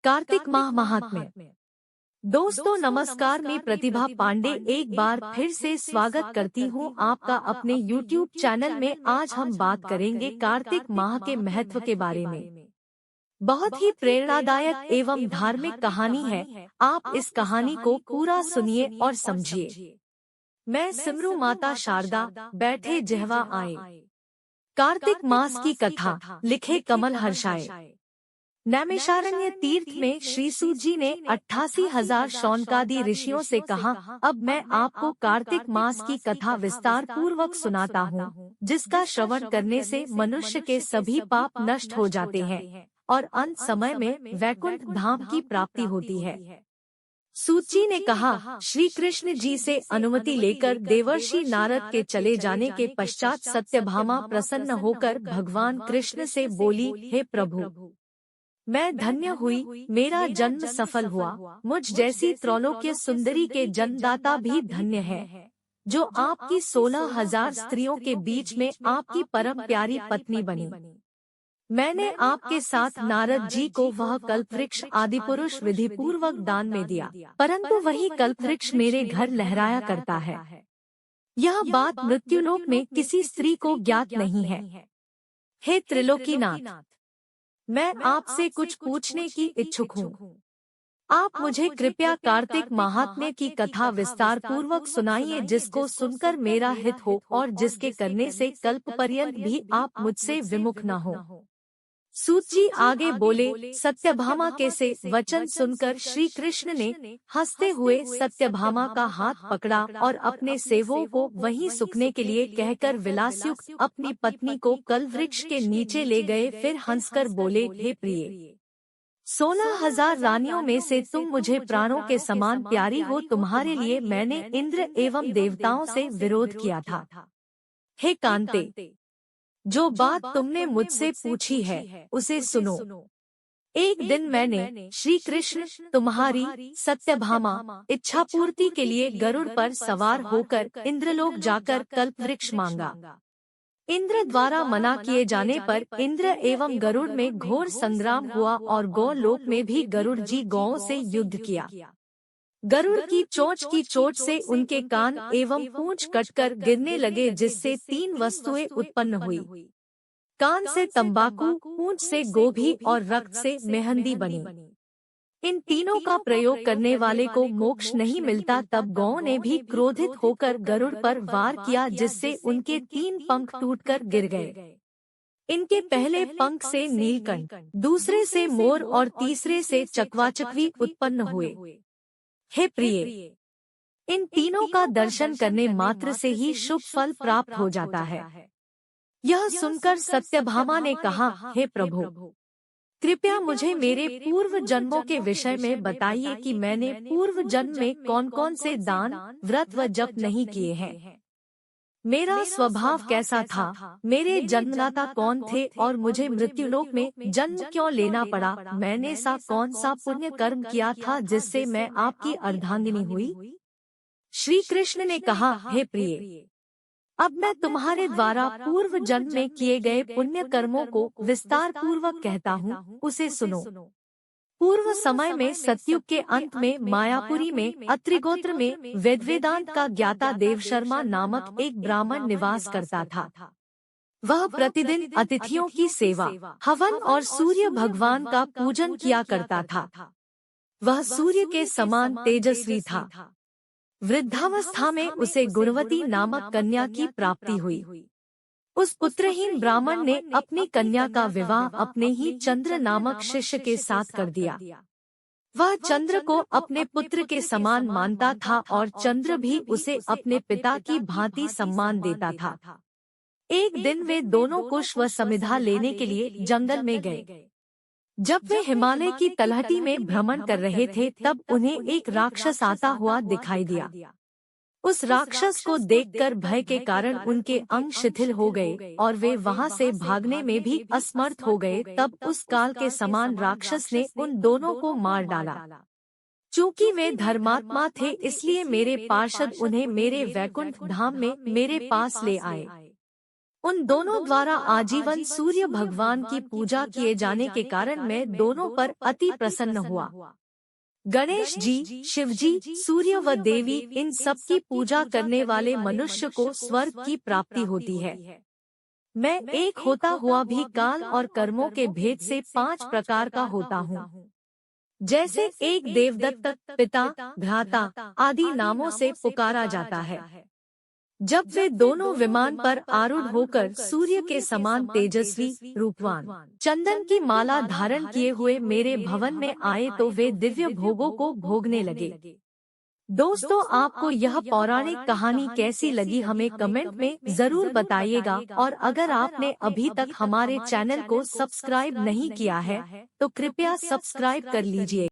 कार्तिक माह महात्म्य। दोस्तों नमस्कार, मैं प्रतिभा पांडे एक बार फिर से स्वागत करती हूँ आपका अपने YouTube चैनल में। आज हम बात करेंगे कार्तिक माह के महत्व के बारे में। बहुत ही प्रेरणादायक एवं धार्मिक कहानी है। आप इस कहानी को पूरा सुनिए और समझिए। मैं सिमरू माता शारदा, बैठे जहवा आए। कार्तिक मास की कथा, लिखे कमल हर्षाए। नैमिषारण्य तीर्थ में श्री सूत जी ने 88,000 शौनकादि ऋषियों से कहा, अब मैं आपको कार्तिक मास की कथा विस्तार पूर्वक सुनाता हूँ, जिसका श्रवण करने से मनुष्य के सभी पाप नष्ट हो जाते हैं और अंत समय में वैकुंठ धाम की प्राप्ति होती है। सूत जी ने कहा, श्री कृष्ण जी से अनुमति लेकर देवर्षि नारद के चले जाने के पश्चात सत्यभामा प्रसन्न होकर भगवान कृष्ण से बोली, हे प्रभु, मैं धन्य हुई, मेरा जन्म सफल हुआ। मुझ जैसी त्रैलोक्य सुंदरी के जन्मदाता भी धन्य है, जो आपकी 16,000 स्त्रियों के बीच में आपकी परम प्यारी पत्नी बनी। मैंने आपके साथ नारद जी को वह कल्पवृक्ष आदि पुरुष विधि पूर्वक दान में दिया, परंतु वही कल्पवृक्ष मेरे घर लहराया करता है। यह बात मृत्युलोक में किसी स्त्री को ज्ञात नहीं है। हे त्रिलोकीनाथ, मैं आपसे कुछ पूछने की इच्छुक हूँ। आप मुझे कृपया कार्तिक महात्म्य की कथा विस्तार पूर्वक सुनाइए, जिसको सुनकर मेरा हित हो और जिसके करने से कल्प पर्यंत भी आप मुझसे विमुख न हो। सूत जी आगे बोले, सत्यभामा के से वचन सुनकर श्री कृष्ण ने हंसते हुए सत्यभामा का हाथ पकड़ा और अपने सेवकों को वहीं सुखने के लिए कहकर विलासयुक्त अपनी पत्नी को कल्पवृक्ष के नीचे ले गए। फिर हंसकर बोले, हे प्रिय, 16,000 रानियों में से तुम मुझे प्राणों के समान प्यारी हो। तुम्हारे लिए मैंने इंद्र एवं देवताओं से विरोध किया था। हे कांते, जो बात तुमने मुझसे पूछी है उसे सुनो। एक दिन मैंने श्री कृष्ण तुम्हारी सत्यभामा इच्छा पूर्ति के लिए गरुड़ पर सवार होकर इंद्रलोक जाकर कल्पवृक्ष मांगा। इंद्र द्वारा मना किए जाने पर इंद्र एवं गरुड़ में घोर संग्राम हुआ और गौलोक में भी गरुड़ जी गौओं से युद्ध किया। गरुड़ की चोंच से उनके कान एवं पूंछ कटकर गिरने लगे, जिससे 3 वस्तुएं उत्पन्न हुई। कान से तंबाकू, पूंछ से गोभी और रक्त से मेहंदी बनी। इन तीनों का प्रयोग करने वाले को मोक्ष नहीं मिलता। तब गौओं ने भी क्रोधित होकर गरुड़ पर वार किया, जिससे उनके 3 पंख टूटकर गिर गए। इनके पहले पंख से नीलकंठ, दूसरे से मोर और तीसरे से चकवाचकवी उत्पन्न हुए। हे प्रिय, इन तीनों का दर्शन करने मात्र से ही शुभ फल प्राप्त हो जाता है। यह सुनकर सत्यभामा ने कहा, हे प्रभु, कृपया मुझे मेरे पूर्व जन्मों के विषय में बताइए कि मैंने पूर्व जन्म में कौन कौन से दान, व्रत व जप नहीं किए हैं। मेरा स्वभाव कैसा था, मेरे जन्मदाता कौन थे और मुझे मृत्युलोक में जन्म क्यों लेना पड़ा। मैंने कौन सा पुण्य कर्म किया था जिससे मैं आपकी अर्धांगिनी हुई। श्री कृष्ण ने कहा, हे प्रिय, अब मैं तुम्हारे द्वारा पूर्व जन्म में किए गए पुण्य कर्मों को विस्तार पूर्वक कहता हूँ, उसे सुनो। पूर्व समय में सतयुग के अंत में मायापुरी में अत्रिगोत्र में वेदांत का ज्ञाता देवशर्मा नामक एक ब्राह्मण निवास करता था। वह प्रतिदिन अतिथियों की सेवा, हवन और सूर्य भगवान का पूजन किया करता था। वह सूर्य के समान तेजस्वी था। वृद्धावस्था में उसे गुणवती नामक कन्या की प्राप्ति हुई। उस पुत्रहीन ब्राह्मण ने अपनी कन्या का विवाह अपने ही चंद्र नामक शिष्य के साथ कर दिया। वह चंद्र को अपने पुत्र के समान मानता था और चंद्र भी उसे अपने पिता की भांति सम्मान देता था। एक दिन वे दोनों कुश व समिधा लेने के लिए जंगल में गए। जब वे हिमालय की तलहटी में भ्रमण कर रहे थे, तब उन्हें एक राक्षस आता हुआ दिखाई दिया। उस राक्षस को देखकर भय के कारण उनके अंग शिथिल हो गए और वे वहां से भागने में भी असमर्थ हो गए। तब उस काल के समान राक्षस ने उन दोनों को मार डाला। चूंकि वे धर्मात्मा थे, इसलिए मेरे पार्षद उन्हें मेरे वैकुंठ धाम में मेरे पास ले आए। उन दोनों द्वारा आजीवन सूर्य भगवान की पूजा किए जाने के कारण मैं दोनों पर अति प्रसन्न हुआ। गणेश जी, शिव जी, सूर्य व देवी इन सब की पूजा करने वाले मनुष्य को स्वर्ग की प्राप्ति होती है। मैं एक होता हुआ भी काल और कर्मों के भेद से 5 प्रकार का होता हूँ। जैसे एक देवदत्त, पिता, भ्राता आदि नामों से पुकारा जाता है। जब वे दोनों विमान पर आरूढ़ होकर सूर्य के समान तेजस्वी, रूपवान, चंदन की माला धारण किए हुए मेरे भवन में आए तो वे दिव्य भोगों को भोगने लगे। दोस्तों, आपको यह पौराणिक कहानी कैसी लगी हमें कमेंट में जरूर बताइएगा, और अगर आपने अभी तक हमारे चैनल को सब्सक्राइब नहीं किया है तो कृपया सब्सक्राइब कर लीजिए।